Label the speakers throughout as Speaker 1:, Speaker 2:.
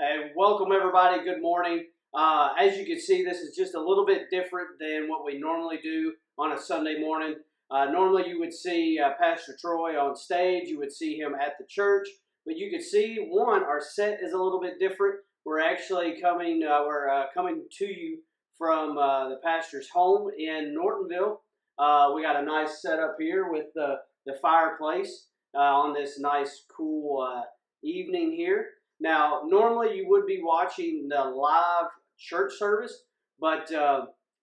Speaker 1: And welcome everybody. Good morning. As you can see, this is just a little bit different than what we normally do on a Sunday morning. Normally you would see Pastor Troy on stage. You would see him at the church. But you can see, our set is a little bit different. We're actually coming, coming to you from the pastor's home in Nortonville. We got a nice setup here with the fireplace on this nice, cool evening here. Now, normally you would be watching the live church service, but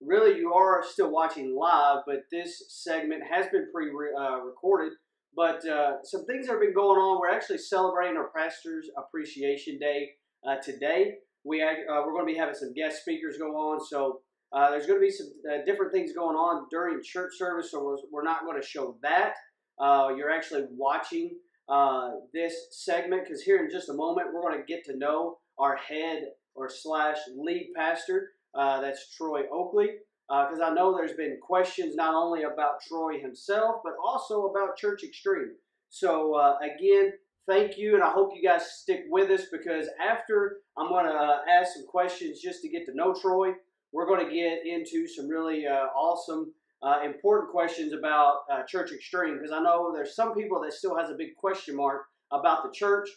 Speaker 1: really you are still watching live, but this segment has been pre-recorded. But some things have been going on. We're actually celebrating our Pastor's Appreciation Day today. We're going to be having some guest speakers go on, so there's going to be some different things going on during church service, so we're not going to show that. You're actually watching this segment, because here in just a moment we're going to get to know our head or slash lead pastor. That's Troy Oakley, because I know there's been questions not only about Troy himself but also about Church Xtreme. So again, thank you, and I hope you guys stick with us, because after I'm going to ask some questions just to get to know Troy, we're going to get into some really awesome important questions about Church Xtreme, because I know there's some people that still has a big question mark about the church,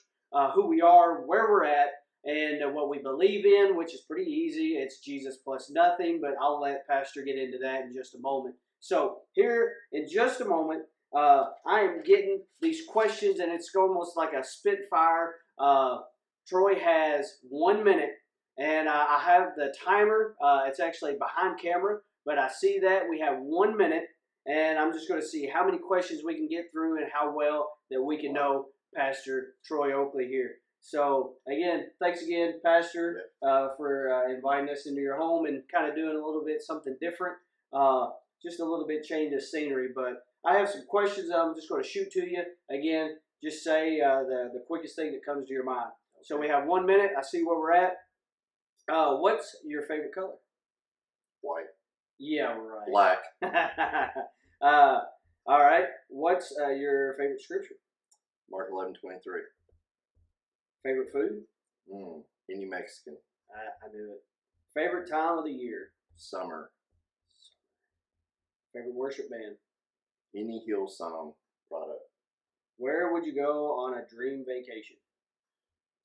Speaker 1: who we are, where we're at, and what we believe in, which is pretty easy. It's Jesus plus nothing, but I'll let Pastor get into that in just a moment. So here in just a moment, I am getting these questions, and it's almost like a spitfire. Troy has 1 minute, and I have the timer. It's actually behind camera, but I see that we have 1 minute, and I'm just going to see how many questions we can get through and how well that we can know Pastor Troy Oakley here. So again, thanks again, Pastor, for inviting us into your home and kind of doing a little bit something different, just a little bit change of scenery. But I have some questions I'm just going to shoot to you. Again, just say the quickest thing that comes to your mind. So we have 1 minute. I see where we're at. What's your favorite color?
Speaker 2: White.
Speaker 1: Yeah, right.
Speaker 2: Black.
Speaker 1: All right. What's your favorite scripture?
Speaker 2: Mark 11:23.
Speaker 1: Favorite food?
Speaker 2: Any Mexican.
Speaker 1: I knew it. Favorite time of the year?
Speaker 2: Summer.
Speaker 1: Favorite worship band?
Speaker 2: Any Hillsong product.
Speaker 1: Where would you go on a dream vacation?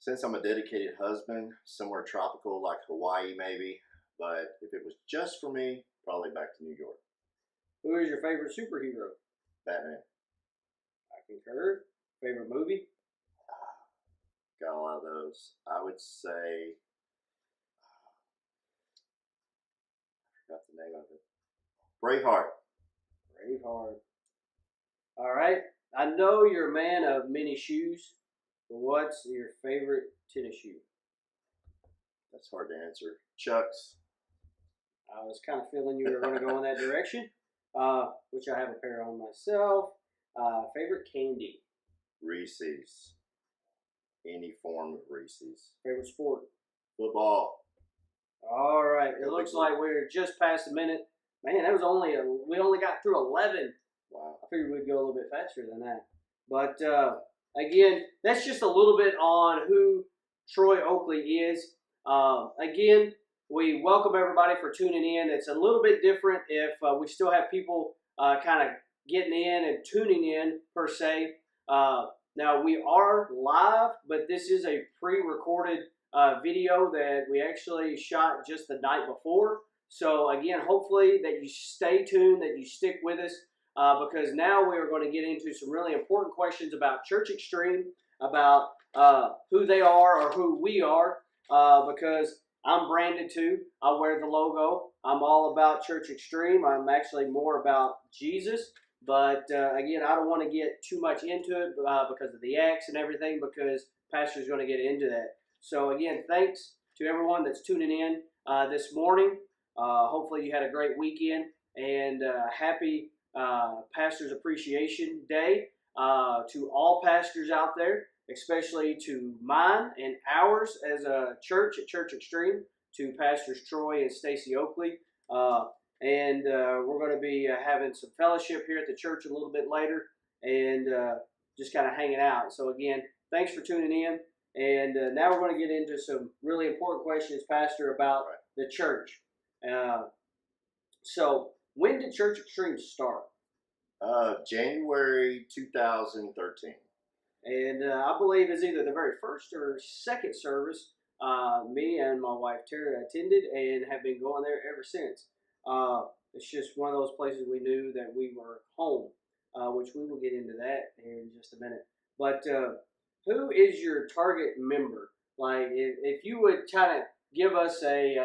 Speaker 2: Since I'm a dedicated husband, somewhere tropical like Hawaii maybe, but if it was just for me, probably back to New York.
Speaker 1: Who is your favorite superhero?
Speaker 2: Batman.
Speaker 1: I concur. Favorite movie?
Speaker 2: Got a lot of those. I would say, I forgot the name of it. Braveheart.
Speaker 1: Braveheart. All right. I know you're a man of many shoes, but what's your favorite tennis shoe?
Speaker 2: That's hard to answer. Chucks.
Speaker 1: I was kind of feeling you were going to go in that direction, which I have a pair on myself. Favorite candy?
Speaker 2: Reese's. Any form of Reese's.
Speaker 1: Favorite sport?
Speaker 2: Football.
Speaker 1: All right. It looks like we're just past a minute. Man, that was we only got through 11.
Speaker 2: Wow. I
Speaker 1: figured we'd go a little bit faster than that. But again, that's just a little bit on who Troy Oakley is. Again, we welcome everybody for tuning in. It's a little bit different if we still have people kind of getting in and tuning in, per se. Now, we are live, but this is a pre-recorded video that we actually shot just the night before. So, again, hopefully that you stay tuned, that you stick with us, because now we are going to get into some really important questions about Church Xtreme, about who they are or who we are, because I'm branded too. I wear the logo. I'm all about Church Xtreme. I'm actually more about Jesus. But again, I don't want to get too much into it because of the X and everything, because Pastor's going to get into that. So again, thanks to everyone that's tuning in this morning. Hopefully you had a great weekend, and happy Pastor's Appreciation Day to all pastors out there, especially to mine and ours as a church at Church Xtreme, to Pastors Troy and Stacy Oakley. And we're going to be having some fellowship here at the church a little bit later, and just kind of hanging out. So again, thanks for tuning in. And now we're going to get into some really important questions, Pastor, about
Speaker 2: Right.
Speaker 1: the church. Uh, so, when did Church Xtreme start?
Speaker 2: January 2013.
Speaker 1: And I believe it's either the very first or second service. Me and my wife Tara attended and have been going there ever since. It's just one of those places we knew that we were home, which we will get into that in just a minute. But who is your target member? Like, if you would kind of give us a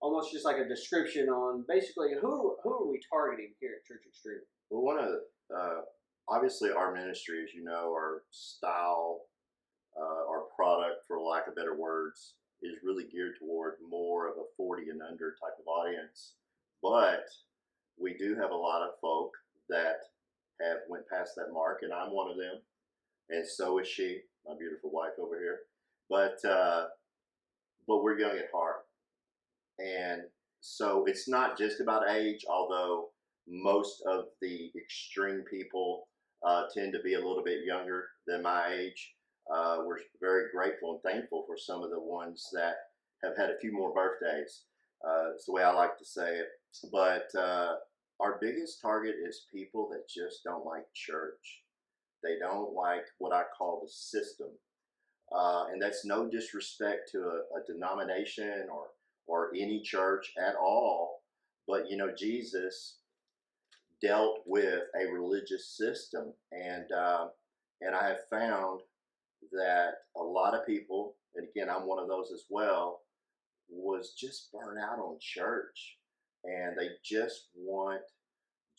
Speaker 1: almost just like a description on basically who are we targeting here at Church Extreme?
Speaker 2: Well, one of obviously our ministry, as you know, our style, our product, for lack of better words, is really geared toward more of a 40 and under type of audience. But we do have a lot of folk that have went past that mark, and I'm one of them, and so is she, my beautiful wife over here. But we're young at heart, and so it's not just about age, although most of the extreme people tend to be a little bit younger than my age. We're very grateful and thankful for some of the ones that have had a few more birthdays. It's the way I like to say it. But our biggest target is people that just don't like church. They don't like what I call the system. And that's no disrespect to a denomination or any church at all. But you know, Jesus dealt with a religious system, and I have found that a lot of people, and again, I'm one of those as well, was just burnt out on church, and they just want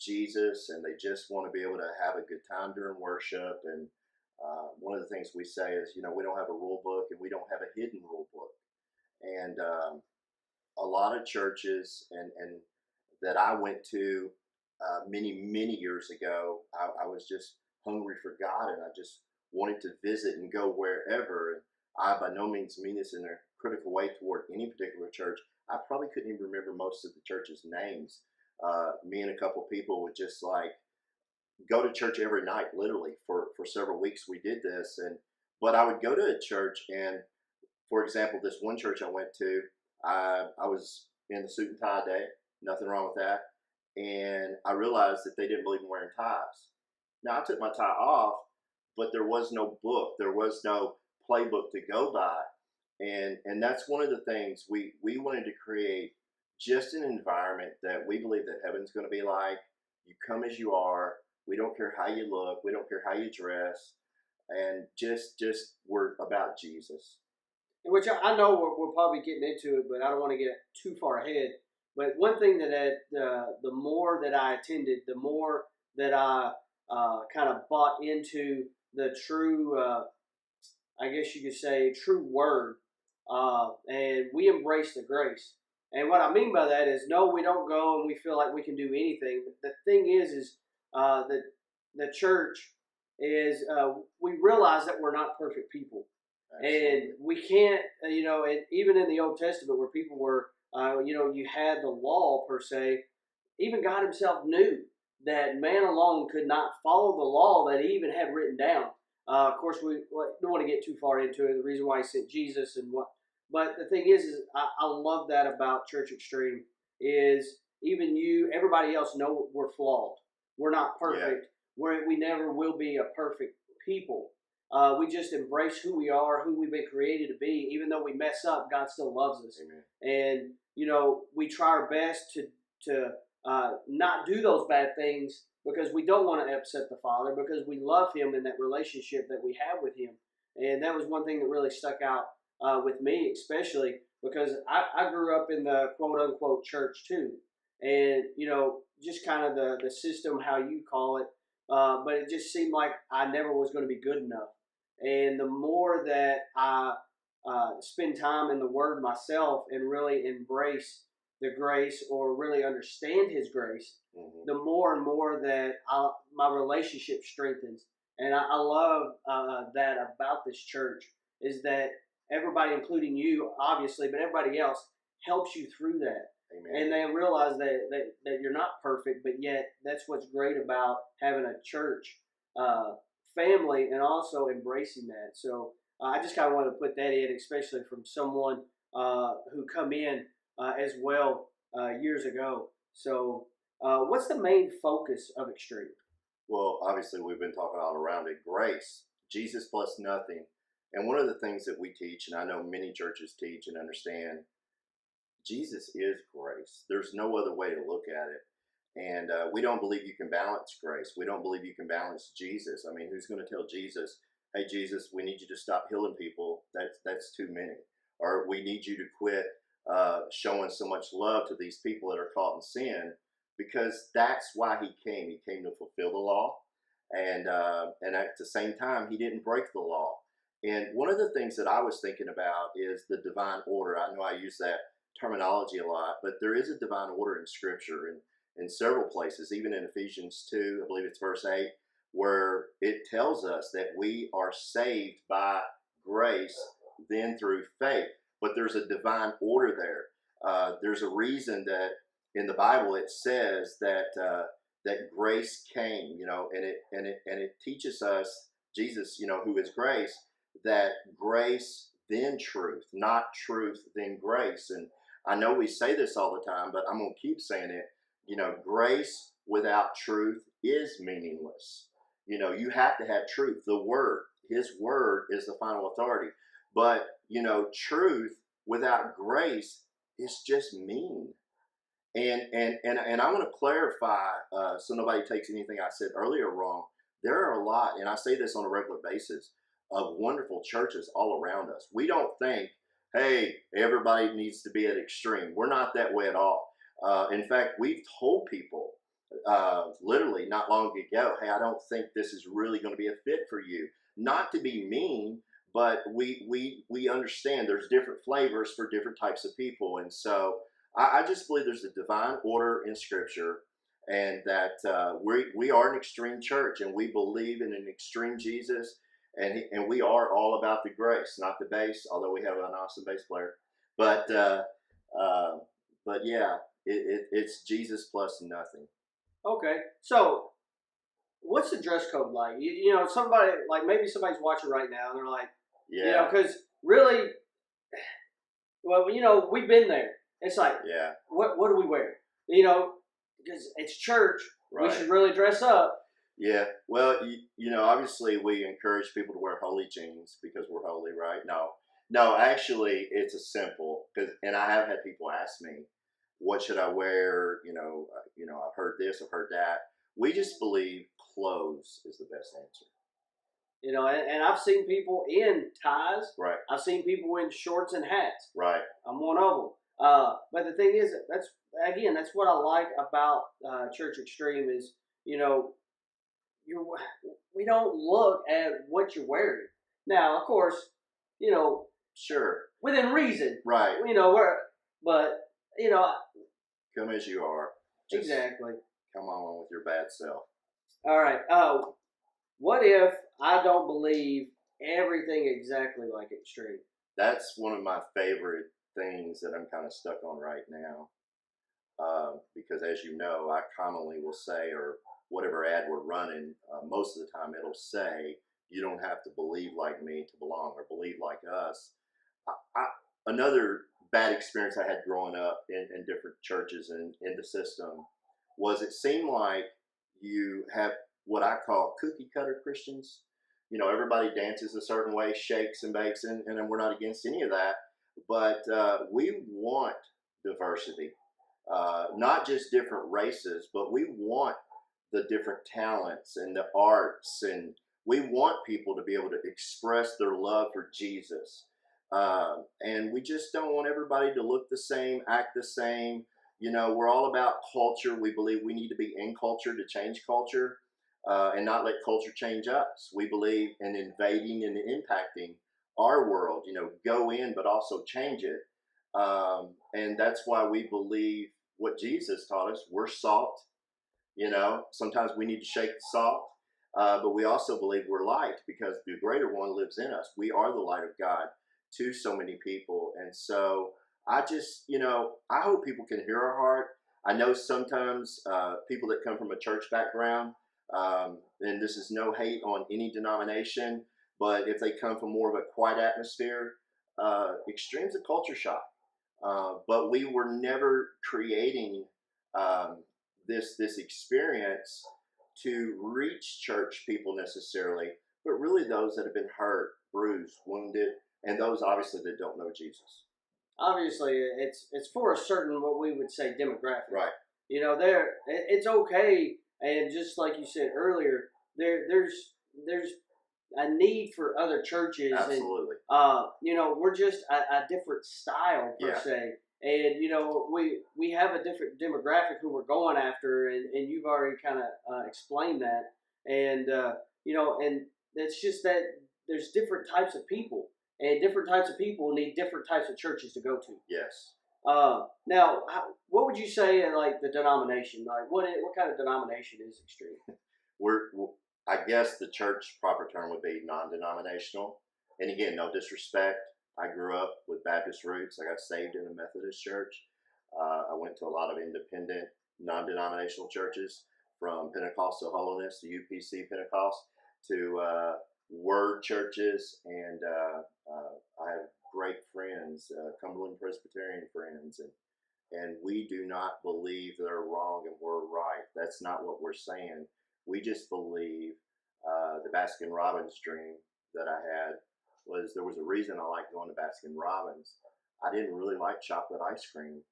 Speaker 2: Jesus, and they just want to be able to have a good time during worship. And one of the things we say is, you know, we don't have a rule book, and we don't have a hidden rule book. And a lot of churches and that I went to many years ago, I was just hungry for God, and I just wanted to visit and go wherever. And I by no means mean this in a critical way toward any particular church. I probably couldn't even remember most of the church's names. Me and a couple people would just like go to church every night, literally for several weeks. We did this, and but I would go to a church, and for example, this one church I went to, I was in the suit and tie day, nothing wrong with that, and I realized that they didn't believe in wearing ties. Now I took my tie off, but there was no book, there was no playbook to go by, and that's one of the things we wanted to create, just an environment that we believe that heaven's going to be like. You come as you are. We don't care how you look. We don't care how you dress, and just we're about Jesus.
Speaker 1: Which I know we're probably getting into it, but I don't want to get too far ahead. But one thing the more that I attended, the more that I kind of bought into the true, I guess you could say, true word, and we embrace the grace. And what I mean by that is, no, we don't go and we feel like we can do anything. The thing is that the church is we realize that we're not perfect people.
Speaker 2: Absolutely.
Speaker 1: And we can't, and even in the Old Testament where people were, you had the law per se, even God himself knew that man alone could not follow the law that he even had written down. Of course, we don't want to get too far into it, the reason why he sent Jesus and what. But the thing is I love that about Church Extreme is even you, everybody else know we're flawed. We're not perfect. Yeah. We never will be a perfect people. We just embrace who we are, who we've been created to be. Even though we mess up, God still loves us.
Speaker 2: Amen.
Speaker 1: And we try our best to not do those bad things because we don't want to upset the Father, because we love Him in that relationship that we have with Him. And that was one thing that really stuck out with me, especially because I grew up in the quote unquote church too, and just kind of the system, how you call it. But it just seemed like I never was going to be good enough. And the more that I spend time in the Word myself and really embrace the grace or really understand His grace, mm-hmm. the more and more that my relationship strengthens. And I love that about this church is that everybody, including you, obviously, but everybody else helps you through that. Amen. And they realize that you're not perfect, but yet that's what's great about having a church family and also embracing that. So I just kind of wanted to put that in, especially from someone who come in as well years ago. So, what's the main focus of Extreme?
Speaker 2: Well, obviously, we've been talking all around it. Grace, Jesus plus nothing. And one of the things that we teach, and I know many churches teach and understand, Jesus is grace. There's no other way to look at it. And we don't believe you can balance grace. We don't believe you can balance Jesus. I mean, who's going to tell Jesus, "Hey, Jesus, we need you to stop healing people. That's too many," or "We need you to quit showing so much love to these people that are caught in sin," because that's why he came. He came to fulfill the law, and at the same time, he didn't break the law. And one of the things that I was thinking about is the divine order. I know I use that terminology a lot, but there is a divine order in Scripture, and in several places, even in Ephesians 2, I believe it's verse 8, where it tells us that we are saved by grace, then through faith. But there's a divine order there. There's a reason that in the Bible it says that grace came, and it teaches us, Jesus, who is grace, that grace then truth, not truth then grace. And I know we say this all the time, but I'm going to keep saying it. Grace without truth is meaningless. You have to have truth. The word, his word is the final authority. But, truth without grace is just mean. And I want to clarify so nobody takes anything I said earlier wrong. There are a lot, and I say this on a regular basis, of wonderful churches all around us. We don't think, hey, everybody needs to be at Extreme. We're not that way at all. In fact, we've told people literally not long ago, hey, I don't think this is really going to be a fit for you. Not to be mean, but we understand there's different flavors for different types of people. And so I just believe there's a divine order in Scripture, and that we are an extreme church, and we believe in an extreme Jesus, and we are all about the grace, not the bass, although we have an awesome bass player. But yeah, it's Jesus plus nothing.
Speaker 1: Okay, so what's the dress code like? Somebody like maybe somebody's watching right now and they're like,
Speaker 2: Yeah,
Speaker 1: because really, well, we've been there. It's like,
Speaker 2: yeah,
Speaker 1: what do we wear? Because it's church, we
Speaker 2: right.
Speaker 1: should really dress up.
Speaker 2: Yeah, well, obviously we encourage people to wear holy jeans because we're holy, right? No, actually, it's a simple, and I have had people ask me, what should I wear? I've heard this, I've heard that. We just believe clothes is the best answer.
Speaker 1: And I've seen people in ties.
Speaker 2: Right,
Speaker 1: I've seen people in shorts and hats.
Speaker 2: right,
Speaker 1: I'm one of them. But the thing is, that's what I like about Church Extreme is, you we don't look at what you're wearing. Now, of course,
Speaker 2: sure,
Speaker 1: within reason,
Speaker 2: right.
Speaker 1: but you know,
Speaker 2: Come as you are. Just
Speaker 1: exactly.
Speaker 2: come on with your bad self.
Speaker 1: All right. What if I don't believe everything exactly like Extreme?
Speaker 2: That's one of my favorite things that I'm kind of stuck on right now. Because as you know, I commonly will say, or whatever ad we're running, most of the time it'll say, you don't have to believe like me to belong, or believe like us. Another bad experience I had growing up in different churches and in the system was it seemed like you have what I call cookie cutter Christians. Everybody dances a certain way, shakes and bakes, and we're not against any of that. But we want diversity, not just different races, but we want the different talents and the arts, and we want people to be able to express their love for Jesus. And we just don't want everybody to look the same, act the same. We're all about culture. We believe we need to be in culture to change culture, and not let culture change us. We believe in invading and impacting our world, go in, but also change it. And that's why we believe what Jesus taught us. We're salt. Sometimes we need to shake the salt, but we also believe we're light because the greater one lives in us. We are the light of God to so many people. And so I just, I hope people can hear our heart. I know sometimes people that come from a church background, and this is no hate on any denomination, But if they come from more of a quiet atmosphere, Extreme's a culture shock. But we were never creating this experience to reach church people necessarily, but really those that have been hurt, bruised, wounded, and those obviously that don't know Jesus.
Speaker 1: Obviously, it's for a certain what we would say demographic.
Speaker 2: Right.
Speaker 1: It's okay, and just like you said earlier, there's a need for other churches, and
Speaker 2: Absolutely.
Speaker 1: we're just a different style per
Speaker 2: Yeah.
Speaker 1: se, and we have a different demographic who we're going after, and you've already kind of explained that, and and it's just that there's different types of people, and different types of people need different types of churches to go to.
Speaker 2: Yes.
Speaker 1: Now, what would you say like the denomination? Like, what kind of denomination is Extreme?
Speaker 2: I guess the church proper term would be non-denominational. And again, no disrespect. I grew up with Baptist roots. I got saved in a Methodist church. I went to a lot of independent, non-denominational churches, from Pentecostal Holiness to UPC Pentecost to Word churches, and I have great friends, Cumberland Presbyterian friends, and we do not believe they're wrong and we're right. That's not what we're saying. We just believe the Baskin Robbins dream that I had was there was a reason I liked going to Baskin Robbins. I didn't really like chocolate ice cream.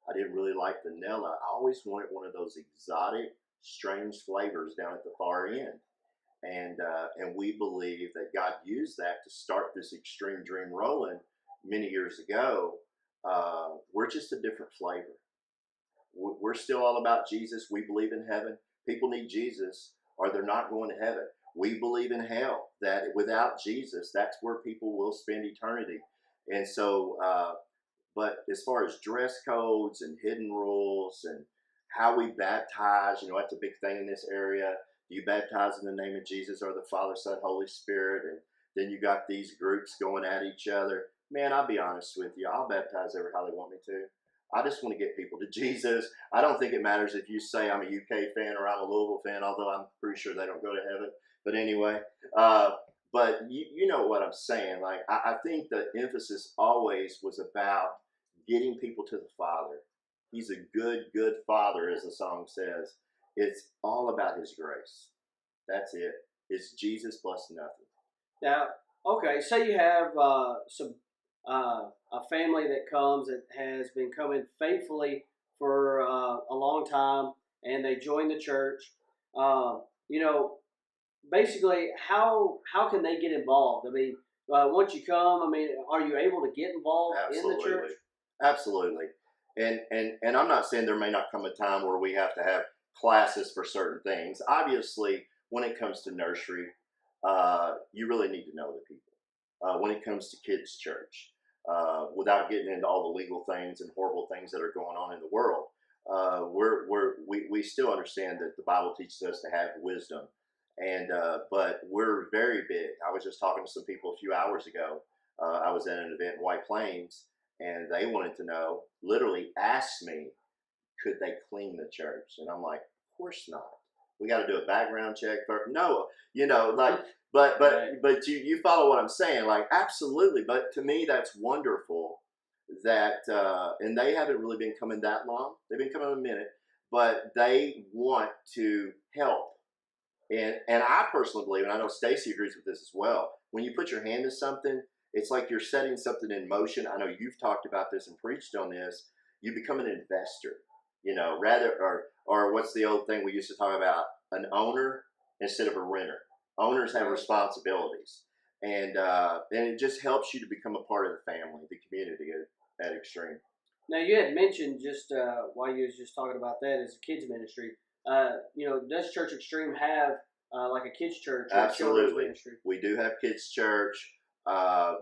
Speaker 2: I didn't really like vanilla. I always wanted one of those exotic, strange flavors down at the far end. And we believe that God used that to start this extreme dream rolling many years ago. We're just a different flavor. We're still all about Jesus. We believe in heaven. People need Jesus or they're not going to heaven. We believe in hell, that without Jesus, that's where people will spend eternity. And so, but as far as dress codes and hidden rules and how we baptize, that's a big thing in this area. Do you baptize in the name of Jesus or the Father, Son, Holy Spirit? And then you got these groups going at each other. Man, I'll be honest with you. I'll baptize ever how they want me to. I just want to get people to Jesus. I don't think it matters if you say I'm a UK fan or I'm a Louisville fan, although I'm pretty sure they don't go to heaven. But anyway, but you know what I'm saying. Like, I think the emphasis always was about getting people to the Father. He's a good, good Father, as the song says. It's all about His grace. That's it. It's Jesus plus nothing.
Speaker 1: Now, okay, say you have a family that comes that has been coming faithfully for a long time, and they join the church. Uh, you know, Basically, how can they get involved? I mean, once you come, I mean, are you able to get involved in the church?
Speaker 2: Absolutely. And I'm not saying there may not come a time where we have to have classes for certain things. Obviously, when it comes to nursery, you really need to know the people. When it comes to kids' church, without getting into all the legal things and horrible things that are going on in the world, we still understand that the Bible teaches us to have wisdom. And but we're very big. I was just talking to some people a few hours ago. I was at an event in White Plains, and they wanted to know, literally asked me, could they clean the church? And I'm like, of course not. We got to do a background check first. No, like, but you follow what I'm saying, like, absolutely. But to me, that's wonderful that, and they haven't really been coming that long. They've been coming a minute, but they want to help. And I personally believe, and I know Stacy agrees with this as well, when you put your hand to something, it's like you're setting something in motion. I know you've talked about this and preached on this. You become an investor, rather, or what's the old thing we used to talk about? An owner instead of a renter. Owners have responsibilities, and it just helps you to become a part of the family, the community at Xtreme.
Speaker 1: Now, you had mentioned just while you was just talking about that as a kids ministry. Does Church Xtreme have like a kids church or a children's ministry?
Speaker 2: We do have kids church.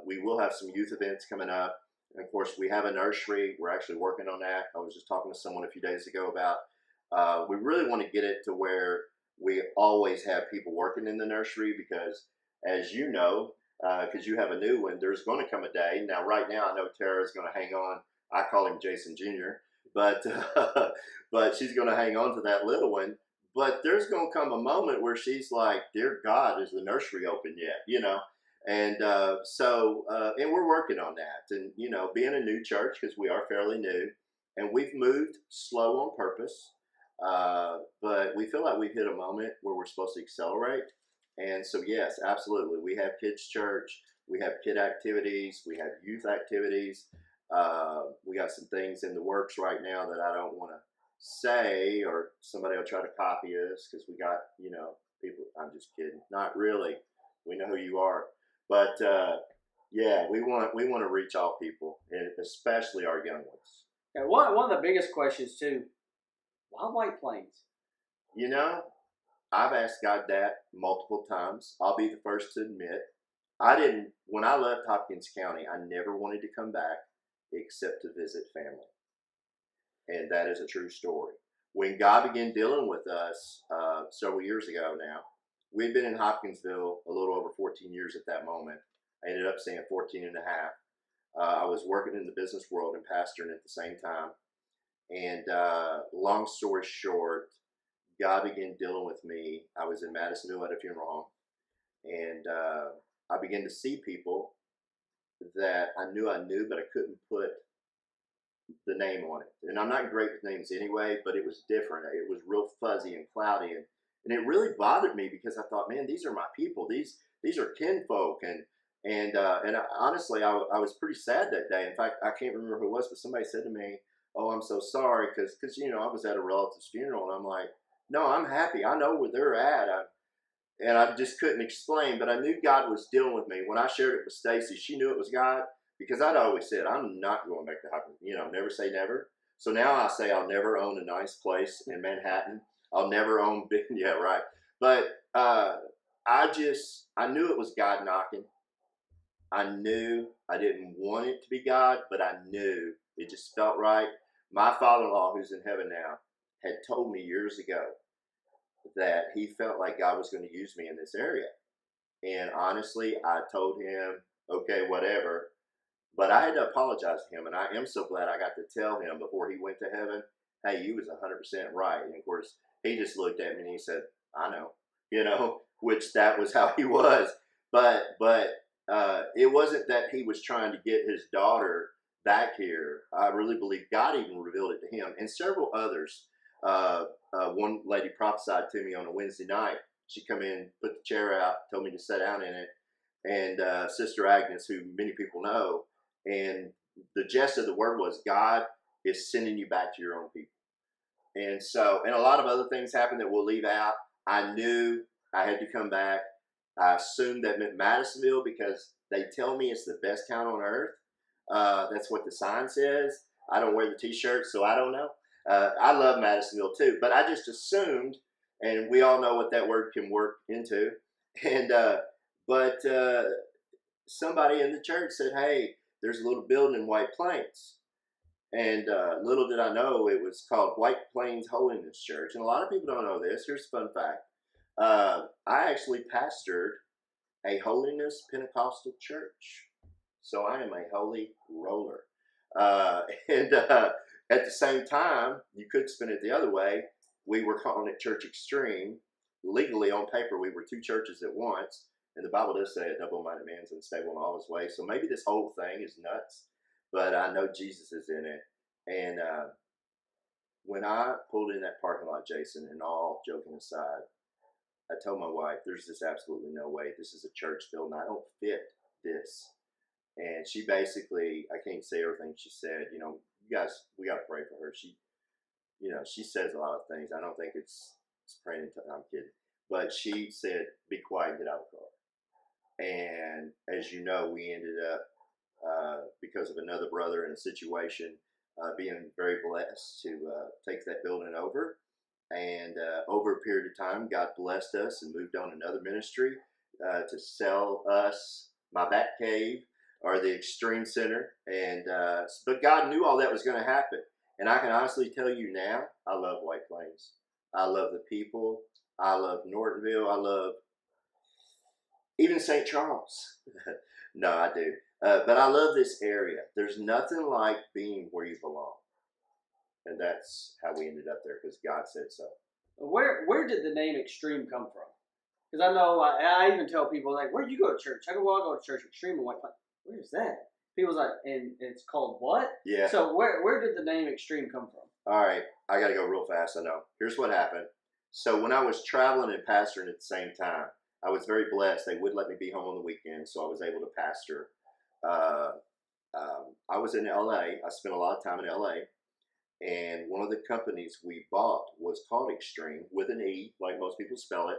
Speaker 2: We will have some youth events coming up. And of course, we have a nursery. We're actually working on that. I was just talking to someone a few days ago about, we really want to get it to where we always have people working in the nursery because, as you know, because you have a new one, there's going to come a day. Now, right now, I know Tara is going to hang on. I call him Jason Jr., but but she's going to hang on to that little one. But there's going to come a moment where she's like, "Dear God, is the nursery open yet?" And and we're working on that. And, you know, being a new church, because we are fairly new, and we've moved slow on purpose, but we feel like we've hit a moment where we're supposed to accelerate. And so, yes, absolutely. We have kids' church, we have kid activities, we have youth activities. We got some things in the works right now that I don't want to say, or somebody will try to copy us because we got, you know, people. I'm just kidding. Not really. We know who you are. But yeah, we want to reach all people, and especially our young ones.
Speaker 1: Yeah, one of the biggest questions too. Why White Plains?
Speaker 2: You know, I've asked God that multiple times. I'll be the first to admit I didn't. When I left Hopkins County, I never wanted to come back except to visit family, and that is a true story. When God began dealing with us several years ago now, we'd been in Hopkinsville a little over 14 years at that moment. I ended up saying 14 and a half. I was working in the business world and pastoring at the same time. And long story short, God began dealing with me. I was in Madisonville at a funeral home, and I began to see people that I knew, but I couldn't put the name on it. And I'm not great with names anyway, but it was different. It was real fuzzy and cloudy, and it really bothered me because I thought, man, these are my people. These are kinfolk, honestly, I was pretty sad that day. In fact, I can't remember who it was, but somebody said to me, "Oh, I'm so sorry," because you know I was at a relative's funeral, and I'm like, "No, I'm happy. I know where they're at." And I just couldn't explain, but I knew God was dealing with me. When I shared it with Stacy, she knew it was God because I'd always said, I'm not going back to Hopkins. You know, never say never. So now I say I'll never own a nice place in Manhattan. I'll never own big, yeah, right. But I knew it was God knocking. I knew I didn't want it to be God, but I knew it just felt right. My father in law, who's in heaven now, had told me years ago that he felt like God was going to use me in this area. And honestly, I told him, okay, whatever. But I had to apologize to him. And I am so glad I got to tell him before he went to heaven, hey, you was 100% right. And of course, he just looked at me and he said, I know, you know, which that was how he was. But it wasn't that he was trying to get his daughter back here. I really believe God even revealed it to him and several others. One lady prophesied to me on a Wednesday night. She come in, put the chair out, told me to sit down in it, and Sister Agnes, who many people know, and the gist of the word was God is sending you back to your own people. And so, and a lot of other things happened that we'll leave out. I knew I had to come back. I assumed that meant Madisonville because they tell me it's the best town on earth. That's what the sign says. I don't wear the T-shirt, so I don't know. I love Madisonville too, but I just assumed, and we all know what that word can work into. And but somebody in the church said, "Hey, there's a little building in White Plains." And little did I know it was called White Plains Holiness Church. And a lot of people don't know this. Here's a fun fact. I actually pastored a holiness Pentecostal church. So I am a holy roller. And at the same time, you could spin it the other way. We were calling it Church Xtreme. Legally, on paper, we were two churches at once. And the Bible does say a double-minded man is unstable in all his ways. So maybe this whole thing is nuts, but I know Jesus is in it. And when I pulled in that parking lot, Jason, and all joking aside, I told my wife, there's just absolutely no way. This is a church building. I don't fit this. And she basically, I can't say everything she said. You know, you guys, we got to pray for her. She, you know, she says a lot of things. I don't think it's praying. I'm kidding. But she said, be quiet and get out of the car. And as you know, we ended up, because of another brother in a situation, being very blessed to take that building over. And over a period of time, God blessed us and moved on another ministry to sell us my Bat Cave or the Xtreme Center. And but God knew all that was going to happen. And I can honestly tell you now, I love White Plains. I love the people. I love Nortonville. I love even St. Charles. No, I do. But I love this area. There's nothing like being where you belong. And that's how we ended up there because God said so.
Speaker 1: Where did the name Xtreme come from? Because I know I even tell people like, "Where do you go to church?" I go, "Well, I go to church Xtreme." I'm like, "Where's that?" People's like, "And it's called what?"
Speaker 2: Yeah.
Speaker 1: So where did the name Xtreme come from?
Speaker 2: All right. I got to go real fast. I know. Here's what happened. So when I was traveling and pastoring at the same time, I was very blessed. They would let me be home on the weekend, so I was able to pastor. Uh, I was in LA. I spent a lot of time in LA, and one of the companies we bought was called Xtreme with an E, like most people spell it.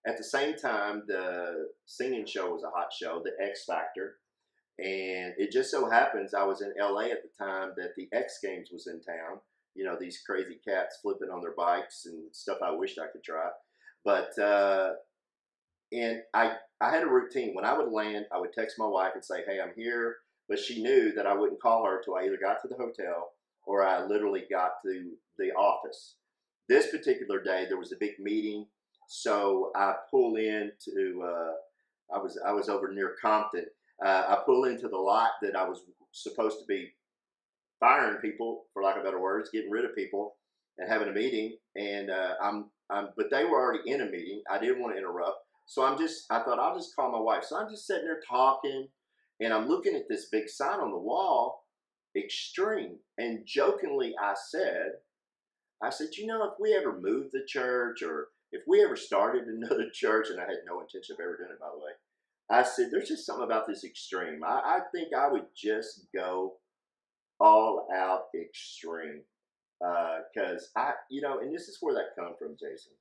Speaker 2: At the same time, the singing show was a hot show, the X Factor, and it just so happens I was in LA at the time that the X Games was in town. You know, these crazy cats flipping on their bikes and stuff I wished I could try. But and I had a routine. When I would land, I would text my wife and say, "Hey, I'm here." But she knew that I wouldn't call her until I either got to the hotel or I literally got to the office. This particular day, there was a big meeting, so I pull into. I was over near Compton. I pull into the lot that I was supposed to be firing people, for lack of better words, getting rid of people, and having a meeting. And but they were already in a meeting. I didn't want to interrupt, so I thought I'll just call my wife. So I'm just sitting there talking, and I'm looking at this big sign on the wall, Xtreme, and jokingly I said, you know, if we ever moved the church or if we ever started another church, and I had no intention of ever doing it, by the way, I said, there's just something about this Xtreme. I think I would just go all out extreme because you know, and this is where that comes from, Jason.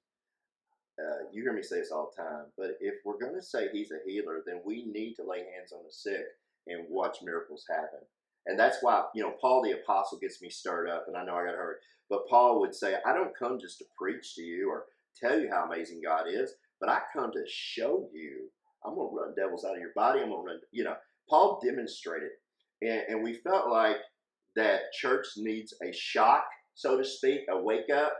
Speaker 2: You hear me say this all the time, but if we're going to say he's a healer, then we need to lay hands on the sick and watch miracles happen. And that's why, you know, Paul the apostle gets me stirred up, and I know I got to hurry, but Paul would say, I don't come just to preach to you or tell you how amazing God is, but I come to show you. I'm going to run devils out of your body. I'm going to run, you know, Paul demonstrated. And we felt like that church needs a shock, so to speak, a wake up.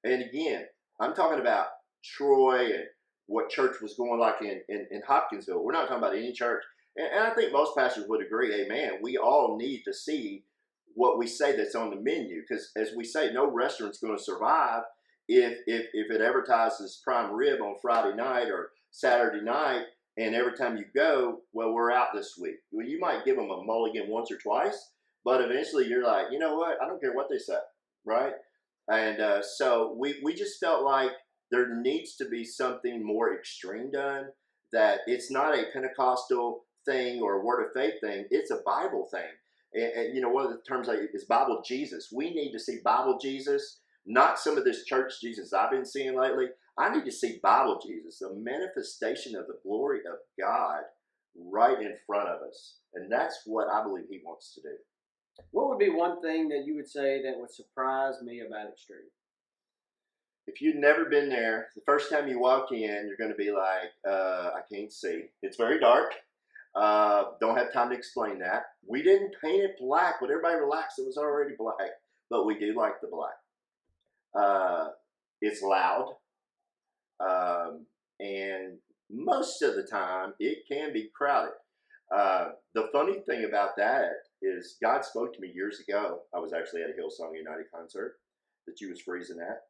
Speaker 2: And again, I'm talking about Troy and what church was going like in Hopkinsville. We're not talking about any church. And I think most pastors would agree, hey, man, we all need to see what we say that's on the menu. Because as we say, no restaurant's going to survive if it advertises prime rib on Friday night or Saturday night, and every time you go, well, we're out this week. Well, you might give them a mulligan once or twice, but eventually you're like, you know what? I don't care what they say, right? And so we just felt like there needs to be something more extreme done, that it's not a Pentecostal thing or a word of faith thing. It's a Bible thing. And you know, one of the terms is Bible Jesus. We need to see Bible Jesus, not some of this church Jesus I've been seeing lately. I need to see Bible Jesus, the manifestation of the glory of God right in front of us. And that's what I believe he wants to do.
Speaker 1: What would be one thing that you would say that would surprise me about Xtreme?
Speaker 2: If you've never been there, the first time you walk in, you're going to be like, I can't see. It's very dark. Don't have time to explain that. We didn't paint it black, but everybody relax. It was already black, but we do like the black. It's loud. And most of the time, it can be crowded. The funny thing about that is God spoke to me years ago. I was actually at a Hillsong United concert that you was freezing at.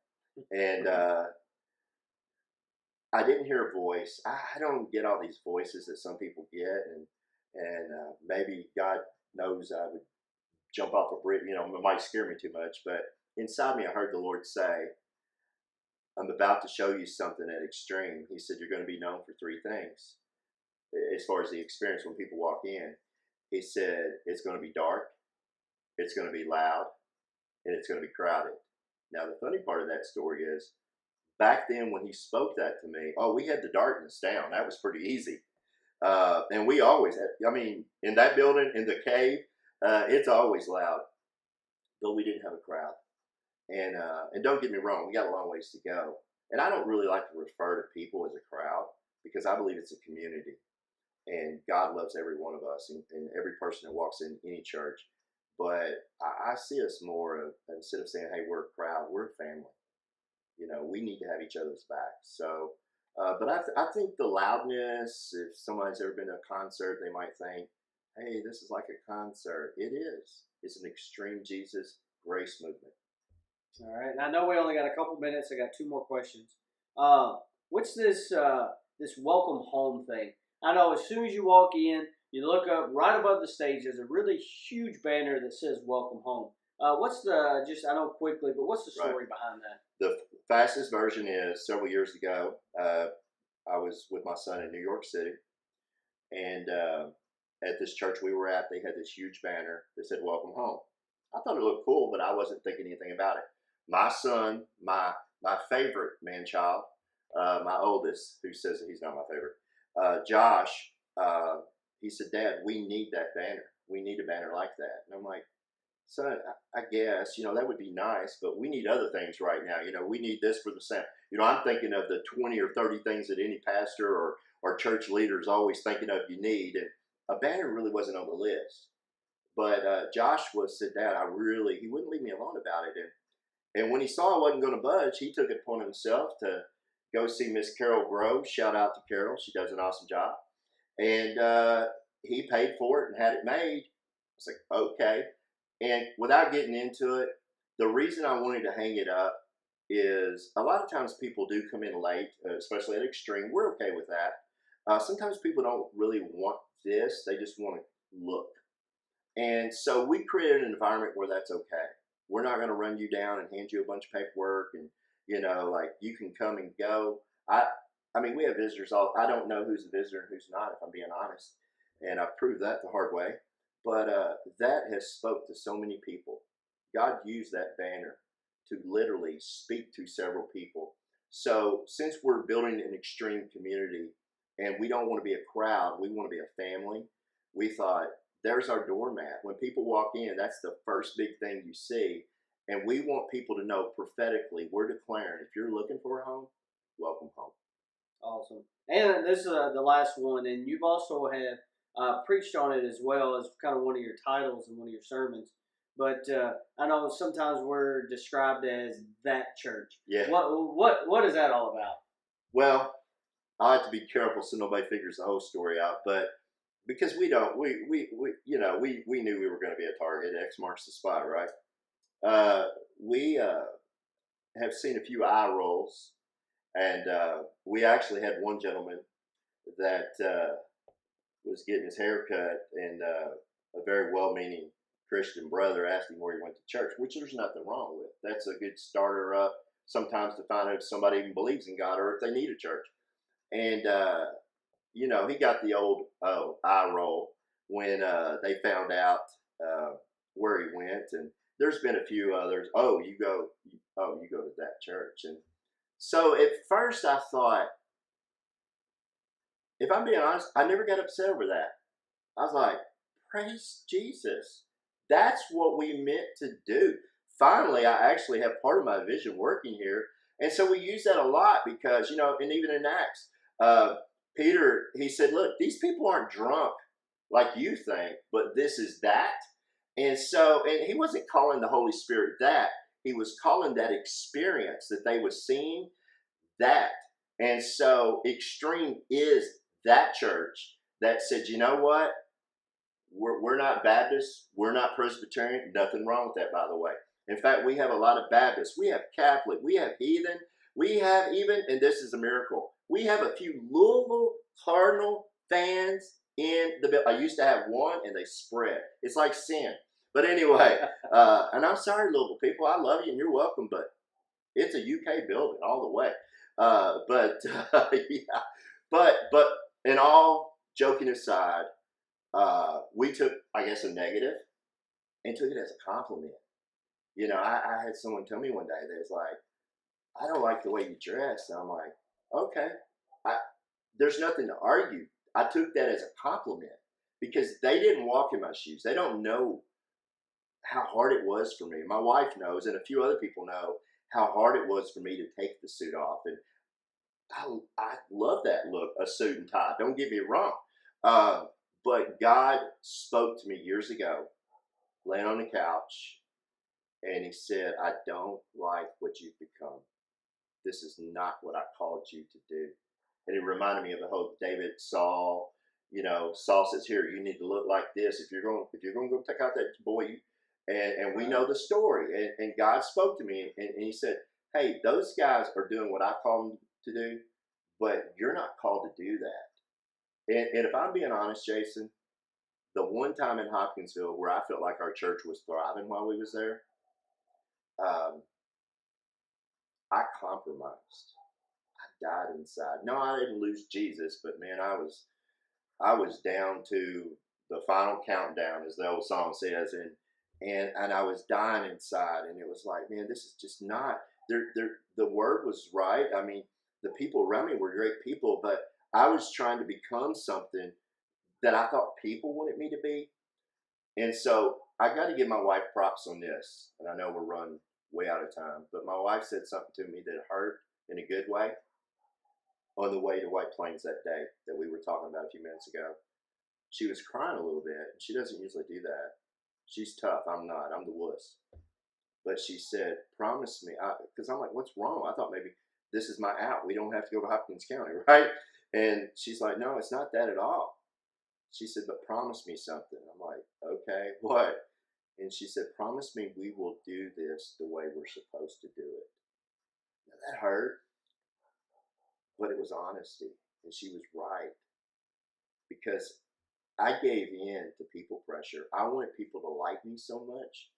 Speaker 2: And I didn't hear a voice. I don't get all these voices that some people get, and maybe God knows I would jump off a bridge. You know, it might scare me too much, but inside me, I heard the Lord say, "I'm about to show you something at Xtreme." He said, "You're going to be known for three things as far as the experience when people walk in." He said, "It's going to be dark, it's going to be loud, and it's going to be crowded." Now, the funny part of that story is, back then when he spoke that to me, oh, we had the darkness down. That was pretty easy. And we always had, I mean, in that building, in the cave, it's always loud, but we didn't have a crowd. And don't get me wrong, we got a long ways to go. And I don't really like to refer to people as a crowd because I believe it's a community. And God loves every one of us and every person that walks in any church. But I see us more of, instead of saying, hey, we're a crowd, we're a family. You know, we need to have each other's back. So, but I think the loudness, if somebody's ever been to a concert, they might think, hey, this is like a concert. It is. It's an extreme Jesus grace movement.
Speaker 1: All right. And I know we only got a couple minutes. I got two more questions. What's this? this welcome home thing. I know as soon as you walk in, you look up right above the stage. There's a really huge banner that says "Welcome Home." What's the just? I know quickly, but what's the
Speaker 2: Right.
Speaker 1: story behind that?
Speaker 2: The fastest version is several years ago. I was with my son in New York City, and at this church we were at, they had this huge banner that said "Welcome Home." I thought it looked cool, but I wasn't thinking anything about it. My son, my favorite man child, my oldest, who says that he's not my favorite, Josh, he said, "Dad, we need that banner. We need a banner like that." And I'm like, "Son, I guess that would be nice, but we need other things right now. We need this for the sound. I'm thinking of the 20 or 30 things that any pastor or church leader is always thinking of you need, and a banner really wasn't on the list." But Joshua said, "Dad, he wouldn't leave me alone about it." And when he saw I wasn't going to budge, he took it upon himself to go see Miss Carol Grove. Shout out to Carol. She does an awesome job. And he paid for it and had it made. It's like, okay. And without getting into it, the reason I wanted to hang it up is a lot of times people do come in late, especially at Xtreme. We're okay with that. Sometimes people don't really want this, they just want to look. And so we created an environment where that's okay. We're not going to run you down and hand you a bunch of paperwork and, like you can come and go. I mean, we have visitors all, I don't know who's a visitor and who's not, if I'm being honest. And I've proved that the hard way. But that has spoke to so many people. God used that banner to literally speak to several people. So since we're building an extreme community and we don't want to be a crowd, we want to be a family, we thought, there's our doormat. When people walk in, that's the first big thing you see. And we want people to know prophetically, we're declaring, if you're looking for a home, welcome home.
Speaker 1: Awesome. And this is the last one, and you've also have preached on it as well as kind of one of your titles and one of your sermons. But I know sometimes we're described as that church.
Speaker 2: Yeah.
Speaker 1: What is that all about?
Speaker 2: Well, I have to be careful so nobody figures the whole story out, but because we don't, we knew we were going to be a target. X marks the spot, right? We have seen a few eye rolls, and we actually had one gentleman that was getting his hair cut, and a very well-meaning Christian brother asked him where he went to church, which there's nothing wrong with. That's a good starter up sometimes to find out if somebody even believes in God or if they need a church. And he got the old eye roll when they found out where he went, and there's been a few others. You go to that church, and so at first I thought, if I'm being honest, I never got upset over that. I was like, praise Jesus. That's what we meant to do. Finally, I actually have part of my vision working here. And so we use that a lot because, and even in Acts, Peter, he said, look, these people aren't drunk like you think, but this is that. And so, and he wasn't calling the Holy Spirit that. He was calling that experience that they were seeing that. And so Xtreme is that church that said, you know what? We're not Baptist. We're not Presbyterian. Nothing wrong with that, by the way. In fact, we have a lot of Baptists. We have Catholic. We have heathen. We have even, and this is a miracle, we have a few Louisville Cardinal fans in the bill. I used to have one, and they spread. It's like sin. But anyway, and I'm sorry, Louisville people. I love you, and you're welcome, but it's a UK building all the way. Yeah. But in all joking aside, we took, I guess, a negative and took it as a compliment. I had someone tell me one day, they was like, I don't like the way you dress. And I'm like, okay, there's nothing to argue. I took that as a compliment because they didn't walk in my shoes. They don't know how hard it was for me. My wife knows, and a few other people know how hard it was for me to take the suit off. And I love that look, a suit and tie. Don't get me wrong. But God spoke to me years ago, laying on the couch, and he said, I don't like what you've become. This is not what I called you to do. And it reminded me of the whole David Saul. Saul says, here, you need to look like this. If you're going to go take out that boy, and we know the story. And God spoke to me, and he said, hey, those guys are doing what I called them to do. but you're not called to do that. And if I'm being honest, Jason, the one time in Hopkinsville where I felt like our church was thriving while we was there, um, I compromised. I died inside. No, I didn't lose Jesus, but man, I was down to the final countdown, as the old song says, and I was dying inside, and it was like, man, this is just not. The word was right. I mean, the people around me were great people, but I was trying to become something that I thought people wanted me to be, and so I got to give my wife props on this. And I know we're running way out of time, but my wife said something to me that hurt in a good way on the way to White Plains that day that we were talking about a few minutes ago. She was crying a little bit, and she doesn't usually do that. She's tough. I'm not. I'm the wuss. But she said, "Promise me," because I'm like, "What's wrong?" I thought maybe this is my out. We don't have to go to Hopkins County, right? And she's like, "No, it's not that at all." She said, "But promise me something." I'm like, "Okay, what?" And she said, "Promise me we will do this the way we're supposed to do it." Now, that hurt, but it was honesty, and she was right because I gave in to people pressure. I wanted people to like me so much.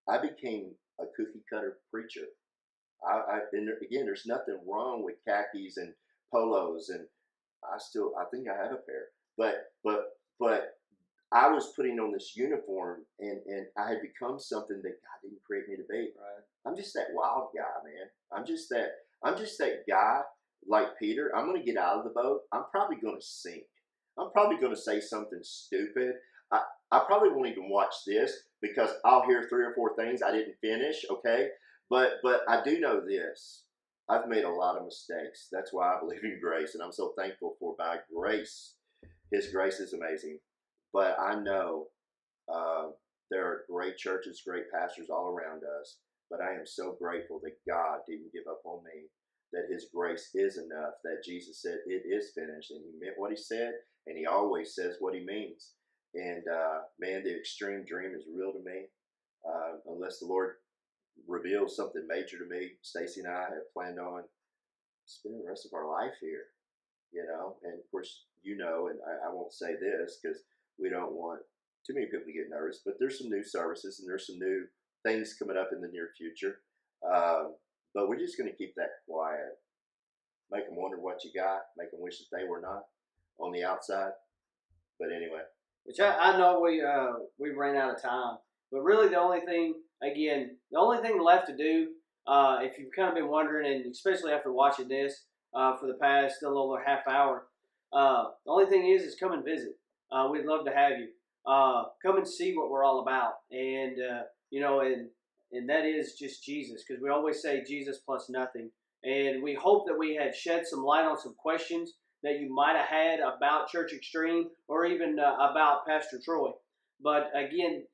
Speaker 2: I became a cookie cutter preacher. And again, there's nothing wrong with khakis and polos, and I think I have a pair. But I was putting on this uniform, and I had become something that God didn't create me to be.
Speaker 1: Right.
Speaker 2: I'm just that wild guy, man. I'm just that guy like Peter. I'm going to get out of the boat. I'm probably going to sink. I'm probably going to say something stupid. I, I probably won't even watch this because I'll hear 3 or 4 things I didn't finish. Okay, but I do know this. I've made a lot of mistakes. That's why I believe in grace, and I'm so thankful for by grace. His grace is amazing. But I know uh, there are great churches, great pastors all around us. But I am so grateful that God didn't give up on me, that His grace is enough, that Jesus said, "It is finished." And He meant what He said, and He always says what He means. And man, the extreme dream is real to me. Unless the Lord reveals something major to me, Stacy and I have planned on spending the rest of our life here, and of course, and I won't say this because we don't want too many people to get nervous, but there's some new services and there's some new things coming up in the near future. But we're just going to keep that quiet, make them wonder what you got, make them wish that they were not on the outside. But anyway,
Speaker 1: Which I know we ran out of time, but really the only thing left to do, if you've kind of been wondering, and especially after watching this for the past a little over half hour, the only thing is come and visit. We'd love to have you. Come and see what we're all about, and and that is just Jesus, because we always say Jesus plus nothing, and we hope that we have shed some light on some questions that you might have had about Church Xtreme or even about Pastor Troy. But again,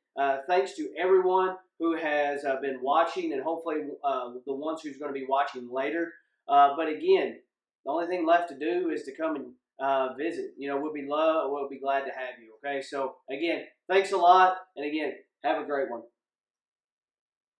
Speaker 1: thanks to everyone who has been watching, and hopefully the ones who's going to be watching later. But again, the only thing left to do is to come and visit. We'll be glad to have you. Okay, so again, thanks a lot, and again, have a great one.